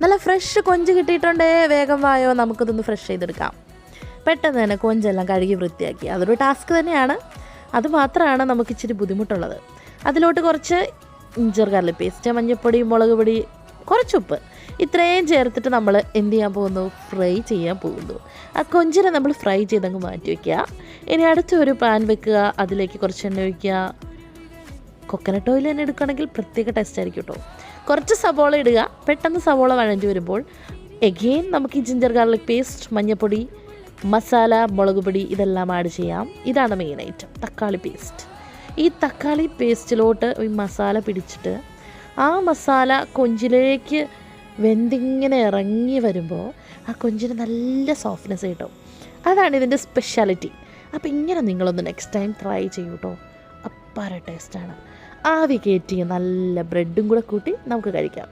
നല്ല ഫ്രഷ് കൊഞ്ച് കിട്ടിയിട്ടുണ്ടേ, വേഗം വായോ, നമുക്കിതൊന്ന് ഫ്രഷ് ചെയ്തെടുക്കാം. പെട്ടെന്ന് തന്നെ കൊഞ്ചെല്ലാം കഴുകി വൃത്തിയാക്കി. അതൊരു ടാസ്ക് തന്നെയാണ്. അതുമാത്രമാണ് നമുക്ക് ഇച്ചിരി ബുദ്ധിമുട്ടുള്ളത്. അതിലോട്ട് കുറച്ച് ഇഞ്ചർ ഗാർലിക് പേസ്റ്റ്, മഞ്ഞൾപ്പൊടി, മുളക് പൊടി, കുറച്ചുപ്പ്, ഇത്രയും ചേർത്തിട്ട് നമ്മൾ എന്ത് ചെയ്യാൻ പോകുന്നു? ഫ്രൈ ചെയ്യാൻ പോകുന്നു. ആ കൊഞ്ചിനെ നമ്മൾ ഫ്രൈ ചെയ്തങ്ങ് മാറ്റി വയ്ക്കുക. ഇനി അടുത്തൊരു പാൻ വെക്കുക, അതിലേക്ക് കുറച്ച് എണ്ണ ഒഴിക്കുക. കൊക്കനട്ട് ഓയിൽ തന്നെ എടുക്കുകയാണെങ്കിൽ പ്രത്യേക ടേസ്റ്റ് ആയിരിക്കും കേട്ടോ. കുറച്ച് സവോള ഇടുക. പെട്ടെന്ന് സവോള വഴഞ്ഞു വരുമ്പോൾ എഗെയിൻ നമുക്ക് ഈ ജിഞ്ചർ ഗാർലിക് പേസ്റ്റ്, മഞ്ഞൾപ്പൊടി, മസാല, മുളക് പൊടി ഇതെല്ലാം ആഡ് ചെയ്യാം. ഇതാണ് മെയിൻ ഐറ്റം, തക്കാളി പേസ്റ്റ്. ഈ തക്കാളി പേസ്റ്റിലോട്ട് ഈ മസാല പിടിച്ചിട്ട് ആ മസാല കൊഞ്ചിലേക്ക് വെന്തിങ്ങനെ ഇറങ്ങി വരുമ്പോൾ ആ കൊഞ്ചിന് നല്ല സോഫ്റ്റ്നെസ് കിട്ടും. അതാണ് ഇതിൻ്റെ സ്പെഷ്യാലിറ്റി. അപ്പോൾ ഇങ്ങനെ നിങ്ങളൊന്ന് നെക്സ്റ്റ് ടൈം ട്രൈ ചെയ്യൂ കേട്ടോ. അപ്പാര ടേസ്റ്റാണ്. ആവി കയറ്റി നല്ല ബ്രെഡും കൂടെ കൂട്ടി നമുക്ക് കഴിക്കാം.